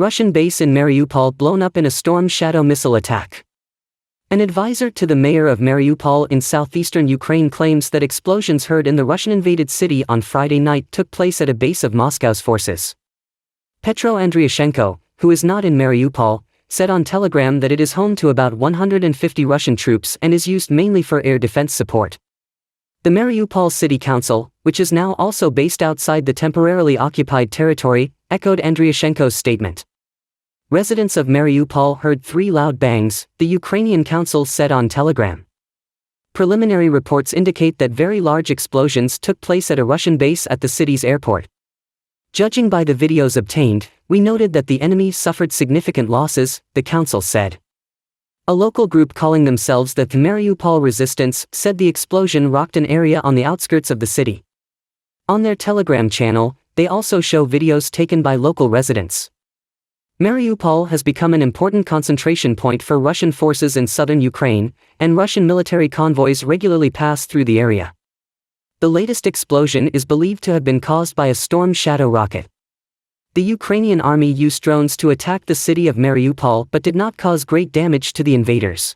Russian base in Mariupol blown up in a Storm Shadow missile attack. An advisor to the mayor of Mariupol in southeastern Ukraine claims that explosions heard in the Russian-invaded city on Friday night took place at a base of Moscow's forces. Petro Andriushenko, who is not in Mariupol, said on Telegram that it is home to about 150 Russian troops and is used mainly for air defense support. The Mariupol City Council, which is now also based outside the temporarily occupied territory, echoed Andriushenko's statement. Residents of Mariupol heard 3 loud bangs, the Ukrainian council said on Telegram. Preliminary reports indicate that very large explosions took place at a Russian base at the city's airport. Judging by the videos obtained, we noted that the enemy suffered significant losses, the council said. A local group calling themselves the Mariupol Resistance said the explosion rocked an area on the outskirts of the city. On their Telegram channel, they also show videos taken by local residents. Mariupol has become an important concentration point for Russian forces in southern Ukraine, and Russian military convoys regularly pass through the area. The latest explosion is believed to have been caused by a Storm Shadow rocket. The Ukrainian army used drones to attack the city of Mariupol but did not cause great damage to the invaders.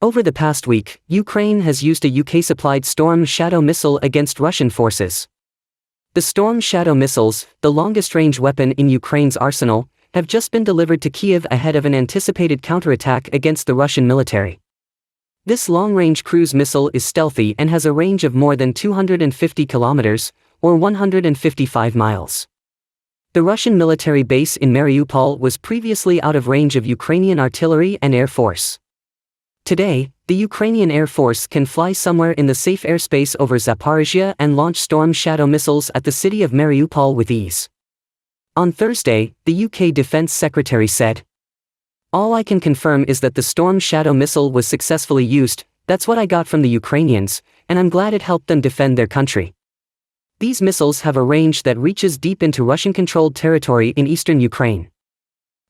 Over the past week, Ukraine has used a UK-supplied Storm Shadow missile against Russian forces. The Storm Shadow missiles, the longest-range weapon in Ukraine's arsenal, have just been delivered to Kiev ahead of an anticipated counterattack against the Russian military. This long-range cruise missile is stealthy and has a range of more than 250 kilometers, or 155 miles. The Russian military base in Mariupol was previously out of range of Ukrainian artillery and air force. Today, the Ukrainian Air Force can fly somewhere in the safe airspace over Zaporizhia and launch Storm Shadow missiles at the city of Mariupol with ease. On Thursday, the UK Defence Secretary said, "All I can confirm is that the Storm Shadow missile was successfully used. That's what I got from the Ukrainians, and I'm glad it helped them defend their country." These missiles have a range that reaches deep into Russian-controlled territory in eastern Ukraine.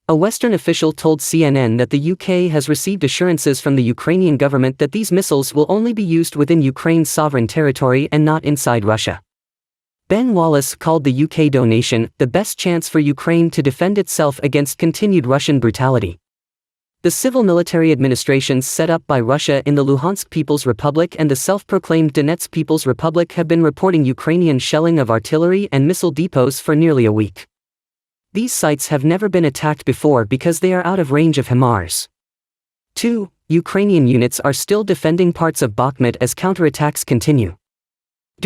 A Western official told CNN that the UK has received assurances from the Ukrainian government that these missiles will only be used within Ukraine's sovereign territory and not inside Russia. Ben Wallace called the UK donation the best chance for Ukraine to defend itself against continued Russian brutality. The civil military administrations set up by Russia in the Luhansk People's Republic and the self-proclaimed Donetsk People's Republic have been reporting Ukrainian shelling of artillery and missile depots for nearly a week. These sites have never been attacked before because they are out of range of HIMARS. 2. Ukrainian units are still defending parts of Bakhmut as counterattacks continue.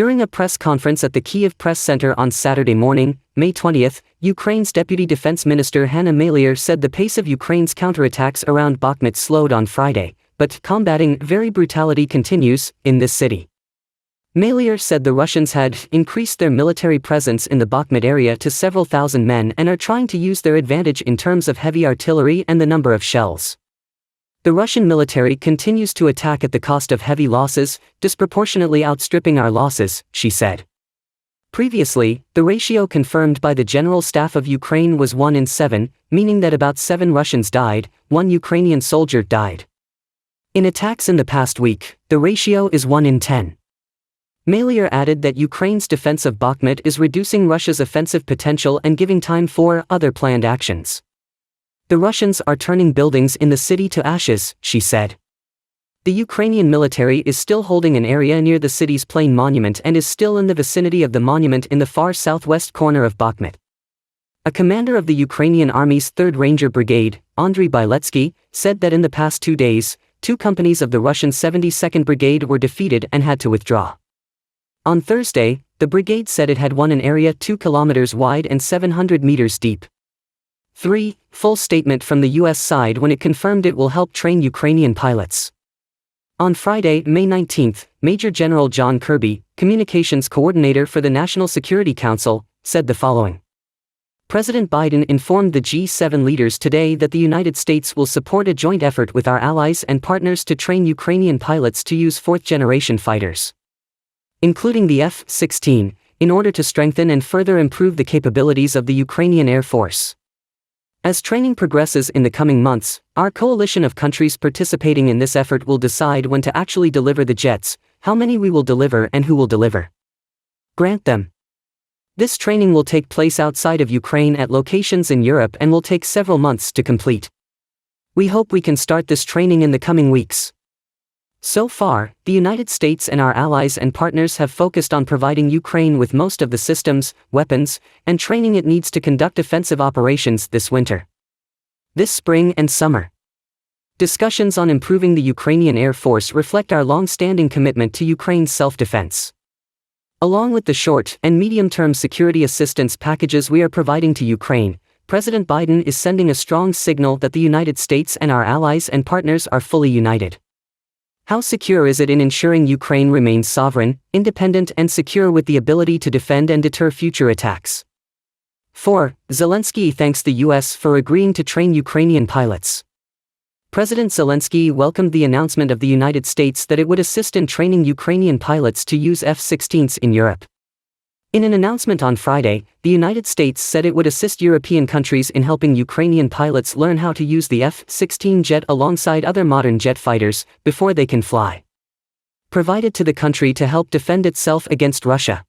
During a press conference at the Kyiv Press Center on Saturday morning, May 20, Ukraine's Deputy Defense Minister Hanna Maliar said the pace of Ukraine's counterattacks around Bakhmut slowed on Friday, but combating very brutality continues in this city. Maliar said the Russians had increased their military presence in the Bakhmut area to several thousand men and are trying to use their advantage in terms of heavy artillery and the number of shells. The Russian military continues to attack at the cost of heavy losses, disproportionately outstripping our losses, she said. Previously, the ratio confirmed by the General Staff of Ukraine was 1 in 7, meaning that about 7 Russians died, 1 Ukrainian soldier died. In attacks in the past week, the ratio is 1 in 10. Maliar added that Ukraine's defense of Bakhmut is reducing Russia's offensive potential and giving time for other planned actions. The Russians are turning buildings in the city to ashes, she said. The Ukrainian military is still holding an area near the city's plain monument and is still in the vicinity of the monument in the far southwest corner of Bakhmut. A commander of the Ukrainian Army's 3rd Ranger Brigade, Andriy Biletsky, said that in the past 2 days, 2 companies of the Russian 72nd Brigade were defeated and had to withdraw. On Thursday, the brigade said it had won an area 2 kilometers wide and 700 meters deep. 3. Full statement from the U.S. side when it confirmed it will help train Ukrainian pilots. On Friday, May 19, Major General John Kirby, Communications Coordinator for the National Security Council, said the following. President Biden informed the G7 leaders today that the United States will support a joint effort with our allies and partners to train Ukrainian pilots to use 4th-generation fighters, including the F-16, in order to strengthen and further improve the capabilities of the Ukrainian Air Force. As training progresses in the coming months, our coalition of countries participating in this effort will decide when to actually deliver the jets, how many we will deliver and who will deliver. Grant them. This training will take place outside of Ukraine at locations in Europe and will take several months to complete. We hope we can start this training in the coming weeks. So far, the United States and our allies and partners have focused on providing Ukraine with most of the systems, weapons, and training it needs to conduct offensive operations this winter. This spring and summer. Discussions on improving the Ukrainian Air Force reflect our long-standing commitment to Ukraine's self-defense. Along with the short and medium-term security assistance packages we are providing to Ukraine, President Biden is sending a strong signal that the United States and our allies and partners are fully united. How secure is it in ensuring Ukraine remains sovereign, independent and secure with the ability to defend and deter future attacks? 4. Zelensky thanks the U.S. for agreeing to train Ukrainian pilots. President Zelensky welcomed the announcement of the United States that it would assist in training Ukrainian pilots to use F-16s in Europe. In an announcement on Friday, the United States said it would assist European countries in helping Ukrainian pilots learn how to use the F-16 jet alongside other modern jet fighters before they can fly. Provided to the country to help defend itself against Russia.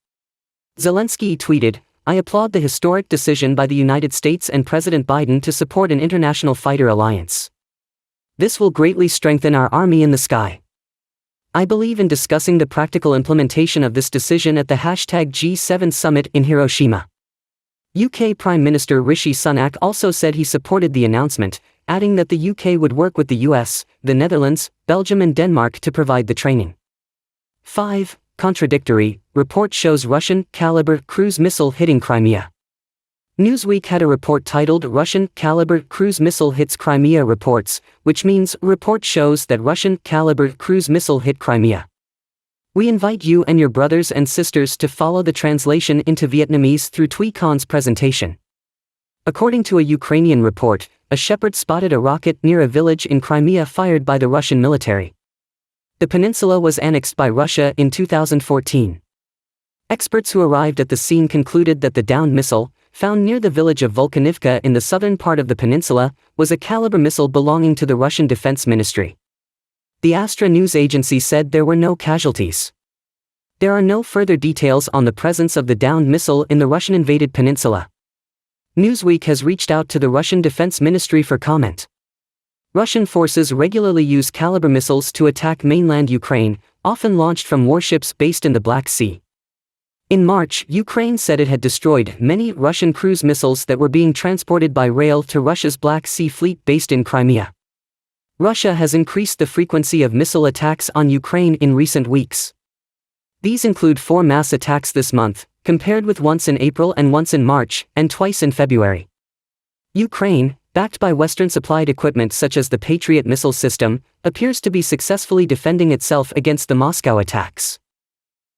Zelensky tweeted, "I applaud the historic decision by the United States and President Biden to support an international fighter alliance. This will greatly strengthen our army in the sky. I believe in discussing the practical implementation of this decision at the #G7 summit in Hiroshima." UK Prime Minister Rishi Sunak also said he supported the announcement, adding that the UK would work with the US, the Netherlands, Belgium and Denmark to provide the training. 5. Contradictory, report shows Russian caliber cruise missile hitting Crimea. Newsweek had a report titled Russian caliber cruise missile hits Crimea reports, which means report shows that Russian caliber cruise missile hit Crimea. We invite you and your brothers and sisters to follow the translation into Vietnamese through Thuy Con's presentation. According to a Ukrainian report, a shepherd spotted a rocket near a village in Crimea fired by the Russian military. The peninsula was annexed by Russia in 2014. Experts who arrived at the scene concluded that the downed missile, found near the village of Volkanivka in the southern part of the peninsula, was a Caliber missile belonging to the Russian Defense Ministry. The Astra news agency said there were no casualties. There are no further details on the presence of the downed missile in the Russian-invaded peninsula. Newsweek has reached out to the Russian Defense Ministry for comment. Russian forces regularly use Caliber missiles to attack mainland Ukraine, often launched from warships based in the Black Sea. In March, Ukraine said it had destroyed many Russian cruise missiles that were being transported by rail to Russia's Black Sea Fleet based in Crimea. Russia has increased the frequency of missile attacks on Ukraine in recent weeks. These include 4 mass attacks this month, compared with once in April and once in March, and twice in February. Ukraine, backed by Western-supplied equipment such as the Patriot missile system, appears to be successfully defending itself against the Moscow attacks.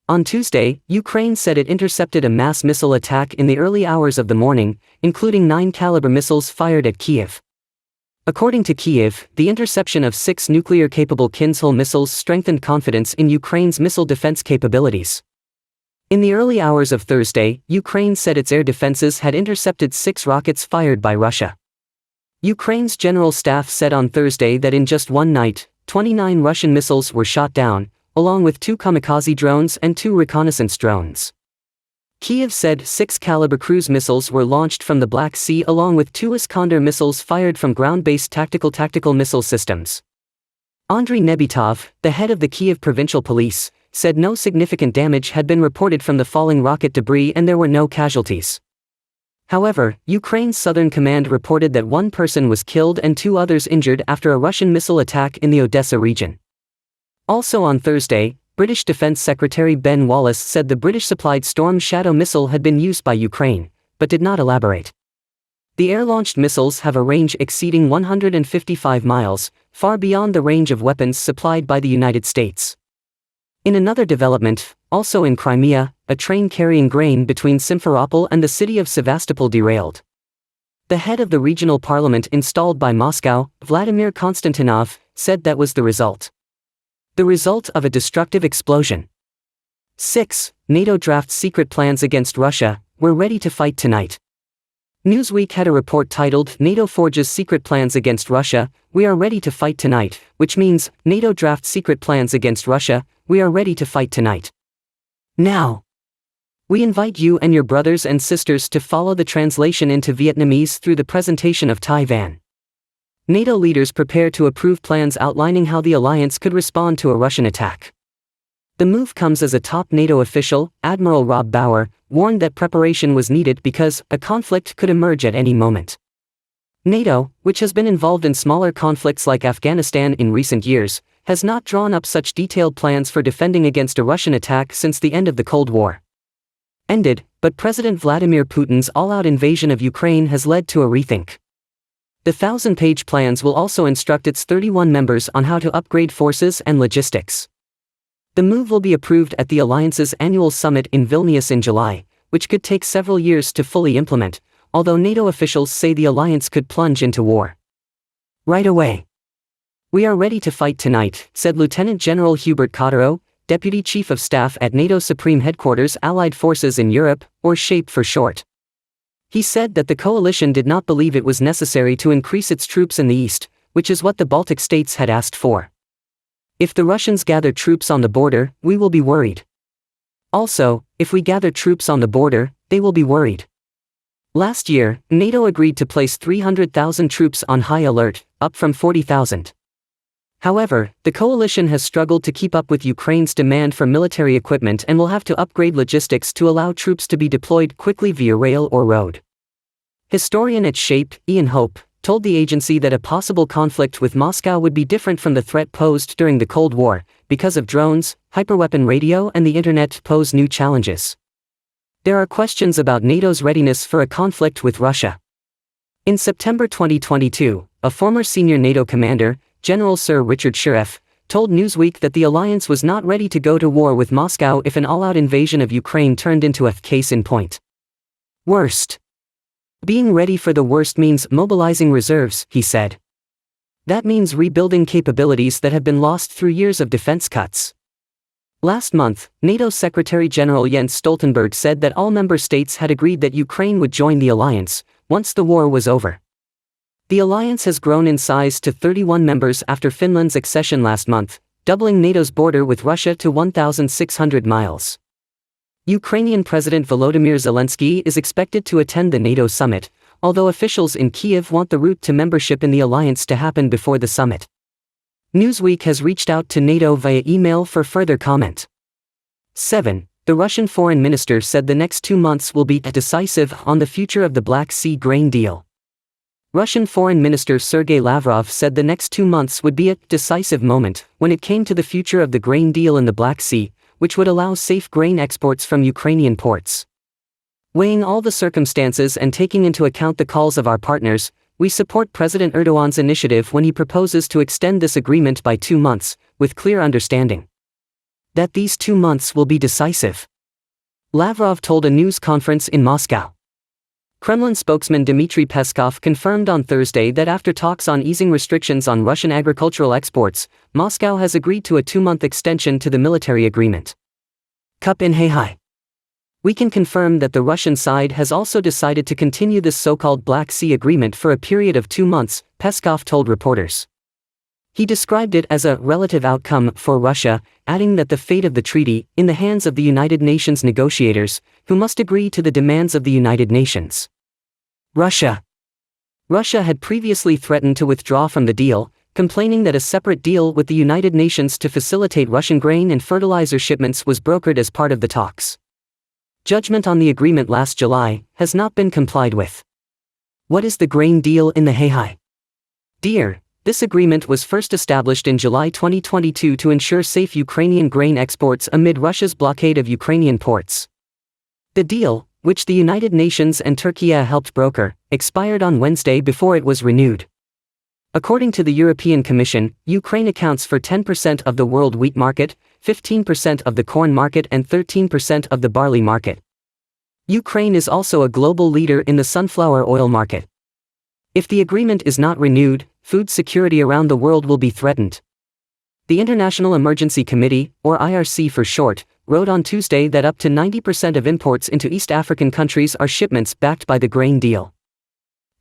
On Tuesday, Ukraine said it intercepted a mass missile attack in the early hours of the morning, including 9 Caliber missiles fired at Kyiv. According to Kyiv, the interception of 6 nuclear-capable Kinzhal missiles strengthened confidence in Ukraine's missile defense capabilities. In the early hours of Thursday, Ukraine said its air defenses had intercepted 6 rockets fired by Russia. Ukraine's general staff said on Thursday that in just one night, 29 Russian missiles were shot down, along with 2 kamikaze drones and 2 reconnaissance drones. Kyiv said 6 Caliber cruise missiles were launched from the Black Sea along with 2 Iskander missiles fired from ground-based tactical missile systems. Andriy Nebitov, the head of the Kyiv Provincial Police, said no significant damage had been reported from the falling rocket debris and there were no casualties. However, Ukraine's Southern Command reported that 1 person was killed and 2 others injured after a Russian missile attack in the Odessa region. Also on Thursday, British Defense Secretary Ben Wallace said the British-supplied Storm Shadow missile had been used by Ukraine, but did not elaborate. The air-launched missiles have a range exceeding 155 miles, far beyond the range of weapons supplied by the United States. In another development, also in Crimea, a train carrying grain between Simferopol and the city of Sevastopol derailed. The head of the regional parliament installed by Moscow, Vladimir Konstantinov, said that was the result. The result of a destructive explosion. 6. NATO drafts secret plans against Russia, we're ready to fight tonight. Newsweek had a report titled NATO forges secret plans against Russia, we are ready to fight tonight, which means, NATO drafts secret plans against Russia, we are ready to fight tonight. Now. We invite you and your brothers and sisters to follow the translation into Vietnamese through the presentation of Taiwan. NATO leaders prepare to approve plans outlining how the alliance could respond to a Russian attack. The move comes as a top NATO official, Admiral Rob Bauer, warned that preparation was needed because a conflict could emerge at any moment. NATO, which has been involved in smaller conflicts like Afghanistan in recent years, has not drawn up such detailed plans for defending against a Russian attack since the end of the Cold War. But President Vladimir Putin's all-out invasion of Ukraine has led to a rethink. The 1,000-page plans will also instruct its 31 members on how to upgrade forces and logistics. The move will be approved at the alliance's annual summit in Vilnius in July, which could take several years to fully implement, although NATO officials say the alliance could plunge into war right away. "We are ready to fight tonight," said Lieutenant General Hubert Cotterill, Deputy Chief of Staff at NATO Supreme Headquarters Allied Forces in Europe, or SHAPE for short. He said that the coalition did not believe it was necessary to increase its troops in the east, which is what the Baltic states had asked for. "If the Russians gather troops on the border, we will be worried. Also, if we gather troops on the border, they will be worried." Last year, NATO agreed to place 300,000 troops on high alert, up from 40,000. However, the coalition has struggled to keep up with Ukraine's demand for military equipment and will have to upgrade logistics to allow troops to be deployed quickly via rail or road. Historian at SHAPE, Ian Hope, told the agency that a possible conflict with Moscow would be different from the threat posed during the Cold War, because of drones, hyperweapon radio and the internet pose new challenges. There are questions about NATO's readiness for a conflict with Russia. In September 2022, a former senior NATO commander, General Sir Richard Shiref, told Newsweek that the alliance was not ready to go to war with Moscow if an all-out invasion of Ukraine turned into a case in point. Worst. Being ready for the worst means mobilizing reserves, he said. That means rebuilding capabilities that have been lost through years of defense cuts. Last month, NATO Secretary General Jens Stoltenberg said that all member states had agreed that Ukraine would join the alliance once the war was over. The alliance has grown in size to 31 members after Finland's accession last month, doubling NATO's border with Russia to 1,600 miles. Ukrainian President Volodymyr Zelensky is expected to attend the NATO summit, although officials in Kyiv want the route to membership in the alliance to happen before the summit. Newsweek has reached out to NATO via email for further comment. 7. The Russian foreign minister said the next 2 months will be decisive on the future of the Black Sea grain deal. Russian Foreign Minister Sergei Lavrov said the next 2 months would be a decisive moment when it came to the future of the grain deal in the Black Sea, which would allow safe grain exports from Ukrainian ports. Weighing all the circumstances and taking into account the calls of our partners, we support President Erdogan's initiative when he proposes to extend this agreement by 2 months, with clear understanding that these 2 months will be decisive. Lavrov told a news conference in Moscow. Kremlin spokesman Dmitry Peskov confirmed on Thursday that after talks on easing restrictions on Russian agricultural exports, Moscow has agreed to a 2-month extension to the military agreement. Cup in Haihai. We can confirm that the Russian side has also decided to continue this so-called Black Sea Agreement for a period of 2 months, Peskov told reporters. He described it as a relative outcome for Russia, adding that the fate of the treaty, in the hands of the United Nations negotiators, who must agree to the demands of the United Nations. Russia had previously threatened to withdraw from the deal, complaining that a separate deal with the United Nations to facilitate Russian grain and fertilizer shipments was brokered as part of the talks. Judgment on the agreement last July has not been complied with. What is the grain deal in the Haihai? Dear, this agreement was first established in July 2022 to ensure safe Ukrainian grain exports amid Russia's blockade of Ukrainian ports. The deal, which the United Nations and Turkey helped broker, expired on Wednesday before it was renewed. According to the European Commission, Ukraine accounts for 10% of the world wheat market, 15% of the corn market and 13% of the barley market. Ukraine is also a global leader in the sunflower oil market. If the agreement is not renewed, food security around the world will be threatened. The International Emergency Committee, or IRC for short, wrote on Tuesday that up to 90% of imports into East African countries are shipments backed by the grain deal.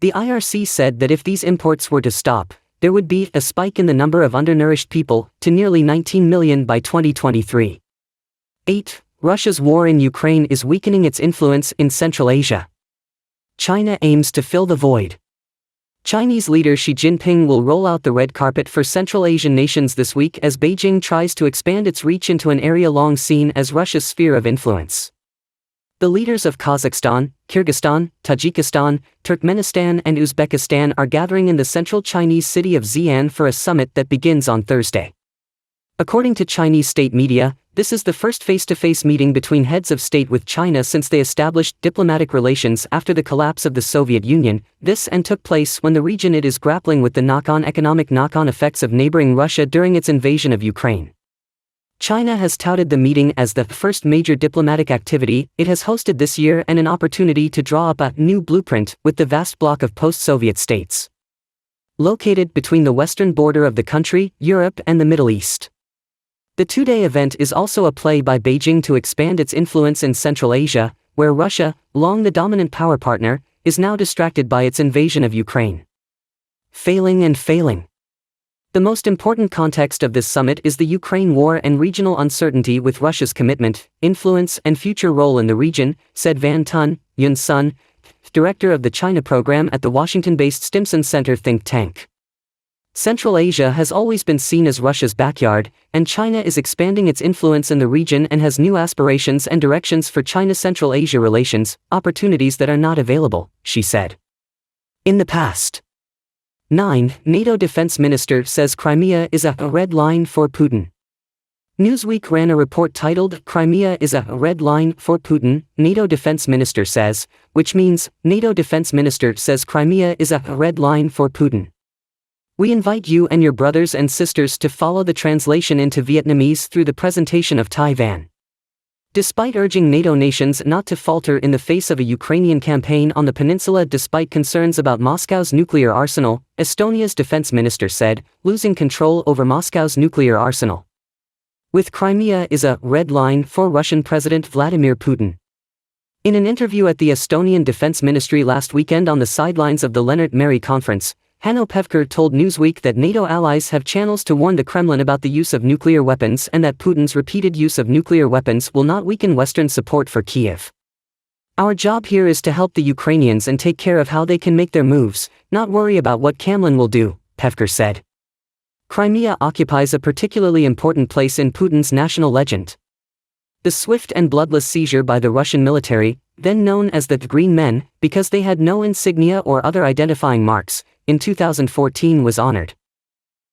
The IRC said that if these imports were to stop, there would be a spike in the number of undernourished people to nearly 19 million by 2023. 8. Russia's war in Ukraine is weakening its influence in Central Asia. China aims to fill the void. Chinese leader Xi Jinping will roll out the red carpet for Central Asian nations this week as Beijing tries to expand its reach into an area long seen as Russia's sphere of influence. The leaders of Kazakhstan, Kyrgyzstan, Tajikistan, Turkmenistan and Uzbekistan are gathering in the central Chinese city of Xi'an for a summit that begins on Thursday. According to Chinese state media, this is the first face-to-face meeting between heads of state with China since they established diplomatic relations after the collapse of the Soviet Union. This took place when the region is grappling with the economic knock-on effects of neighboring Russia during its invasion of Ukraine. China has touted the meeting as the first major diplomatic activity it has hosted this year and an opportunity to draw up a new blueprint with the vast bloc of post-Soviet states located between the western border of the country, Europe and the Middle East. The two-day event is also a play by Beijing to expand its influence in Central Asia, where Russia, long the dominant power partner, is now distracted by its invasion of Ukraine. Failing and failing. The most important context of this summit is the Ukraine war and regional uncertainty with Russia's commitment, influence and future role in the region, said Van Tun Yun Sun, director of the China program at the Washington-based Stimson Center think tank. Central Asia has always been seen as Russia's backyard, and China is expanding its influence in the region and has new aspirations and directions for China-Central Asia relations, opportunities that are not available, she said. In the past. 9. NATO defense minister says Crimea is a red line for Putin. Newsweek ran a report titled Crimea is a red line for Putin, NATO defense minister says, which means, NATO defense minister says Crimea is a red line for Putin. We invite you and your brothers and sisters to follow the translation into Vietnamese through the presentation of Taiwan. Despite urging NATO nations not to falter in the face of a Ukrainian campaign on the peninsula despite concerns about Moscow's nuclear arsenal, Estonia's defense minister said, losing control over Moscow's nuclear arsenal. With Crimea is a red line for Russian President Vladimir Putin. In an interview at the Estonian Defense Ministry last weekend on the sidelines of the Lennart Meri conference, Hanno Pevkur told Newsweek that NATO allies have channels to warn the Kremlin about the use of nuclear weapons and that Putin's repeated use of nuclear weapons will not weaken Western support for Kiev. Our job here is to help the Ukrainians and take care of how they can make their moves, not worry about what Kremlin will do, Pevkur said. Crimea occupies a particularly important place in Putin's national legend. The swift and bloodless seizure by the Russian military, then known as the Green Men, because they had no insignia or other identifying marks, in 2014 was honored.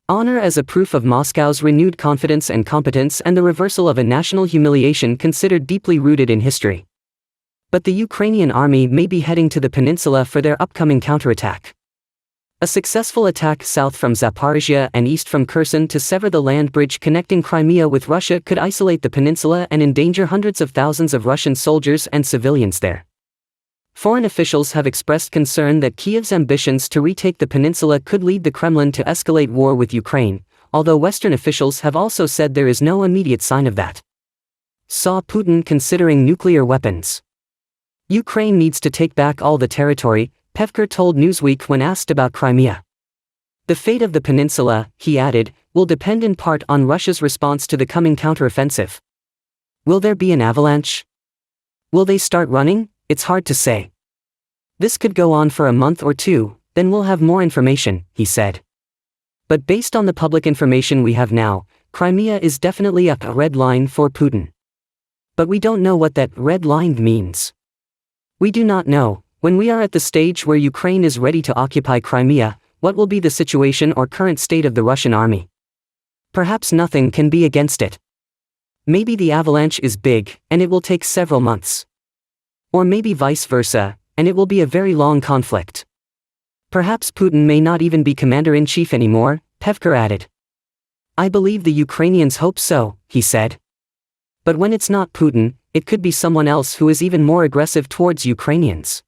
Honor as a proof of Moscow's renewed confidence and competence and the reversal of a national humiliation considered deeply rooted in history. But the Ukrainian army may be heading to the peninsula for their upcoming counterattack. A successful attack south from Zaporizhia and east from Kherson to sever the land bridge connecting Crimea with Russia could isolate the peninsula and endanger hundreds of thousands of Russian soldiers and civilians there. Foreign officials have expressed concern that Kiev's ambitions to retake the peninsula could lead the Kremlin to escalate war with Ukraine, although Western officials have also said there is no immediate sign of that. Saw Putin considering nuclear weapons. Ukraine needs to take back all the territory, Pevkur told Newsweek when asked about Crimea. The fate of the peninsula, he added, will depend in part on Russia's response to the coming counteroffensive. Will there be an avalanche? Will they start running? It's hard to say. This could go on for a month or two, then we'll have more information, he said. But based on the public information we have now, Crimea is definitely a red line for Putin. But we don't know what that red line means. We do not know, when we are at the stage where Ukraine is ready to occupy Crimea, what will be the situation or current state of the Russian army. Perhaps nothing can be against it. Maybe the avalanche is big, and it will take several months. Or maybe vice versa, and it will be a very long conflict. Perhaps Putin may not even be commander-in-chief anymore, Pevkur added. I believe the Ukrainians hope so, he said. But when it's not Putin, it could be someone else who is even more aggressive towards Ukrainians.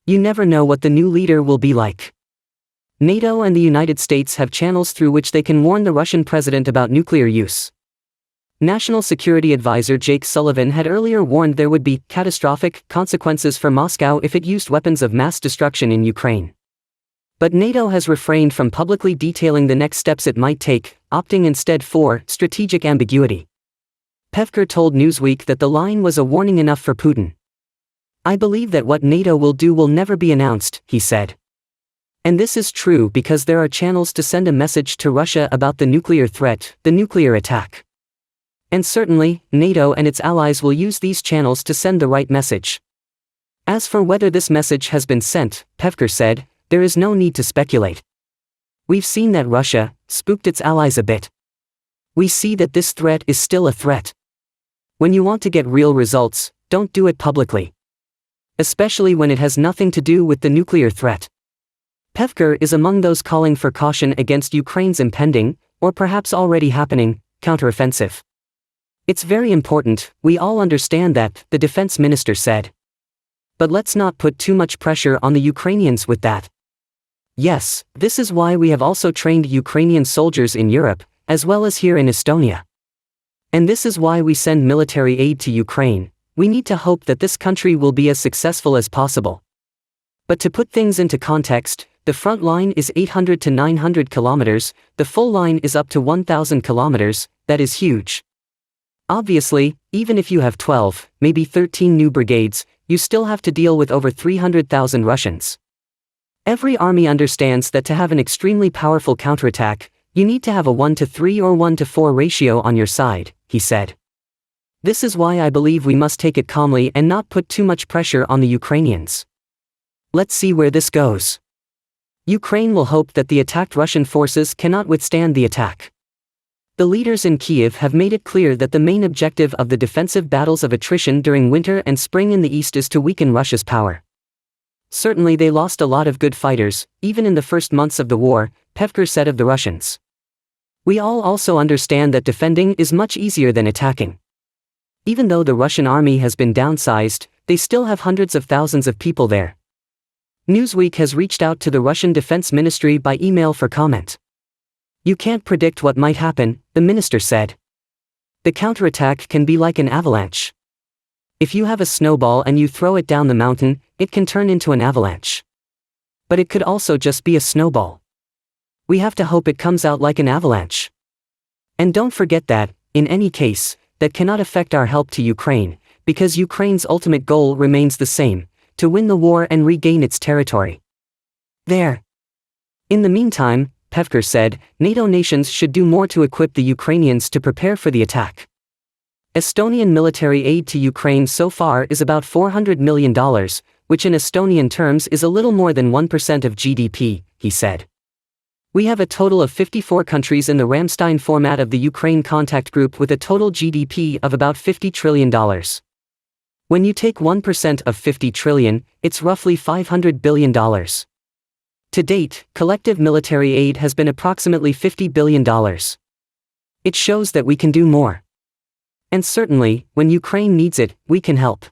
You never know what the new leader will be like. NATO and the United States have channels through which they can warn the Russian president about nuclear use. National Security Advisor Jake Sullivan had earlier warned there would be catastrophic consequences for Moscow if it used weapons of mass destruction in Ukraine. But NATO has refrained from publicly detailing the next steps it might take, opting instead for strategic ambiguity. Pevker told Newsweek that the line was a warning enough for Putin. "I believe that what NATO will do will never be announced," he said. And this is true because there are channels to send a message to Russia about the nuclear threat, the nuclear attack. And certainly, NATO and its allies will use these channels to send the right message. As for whether this message has been sent, Pevker said, there is no need to speculate. We've seen that Russia spooked its allies a bit. We see that this threat is still a threat. When you want to get real results, don't do it publicly. Especially when it has nothing to do with the nuclear threat. Pevker is among those calling for caution against Ukraine's impending, or perhaps already happening, counteroffensive. It's very important, we all understand that, the defense minister said. But let's not put too much pressure on the Ukrainians with that. Yes, this is why we have also trained Ukrainian soldiers in Europe, as well as here in Estonia. And this is why we send military aid to Ukraine. We need to hope that this country will be as successful as possible. But to put things into context, the front line is 800 to 900 kilometers, the full line is up to 1,000 kilometers, that is huge. Obviously, even if you have 12, maybe 13 new brigades, you still have to deal with over 300,000 Russians. Every army understands that to have an extremely powerful counterattack, you need to have a 1-to-3 or 1-to-4 ratio on your side, he said. This is why I believe we must take it calmly and not put too much pressure on the Ukrainians. Let's see where this goes. Ukraine will hope that the attacked Russian forces cannot withstand the attack. The leaders in Kyiv have made it clear that the main objective of the defensive battles of attrition during winter and spring in the east is to weaken Russia's power. Certainly they lost a lot of good fighters, even in the first months of the war, Pevker said of the Russians. We all also understand that defending is much easier than attacking. Even though the Russian army has been downsized, they still have hundreds of thousands of people there. Newsweek has reached out to the Russian Defense Ministry by email for comment. You can't predict what might happen, the minister said. The counterattack can be like an avalanche. If you have a snowball and you throw it down the mountain, it can turn into an avalanche. But it could also just be a snowball. We have to hope it comes out like an avalanche. And don't forget that, in any case, that cannot affect our help to Ukraine, because Ukraine's ultimate goal remains the same, to win the war and regain its territory. There. In the meantime, Pevker said, NATO nations should do more to equip the Ukrainians to prepare for the attack. Estonian military aid to Ukraine so far is about $400 million, which in Estonian terms is a little more than 1% of GDP, he said. We have a total of 54 countries in the Ramstein format of the Ukraine Contact Group with a total GDP of about $50 trillion. When you take 1% of 50 trillion, it's roughly $500 billion. To date, collective military aid has been approximately $50 billion. It shows that we can do more. And certainly, when Ukraine needs it, we can help.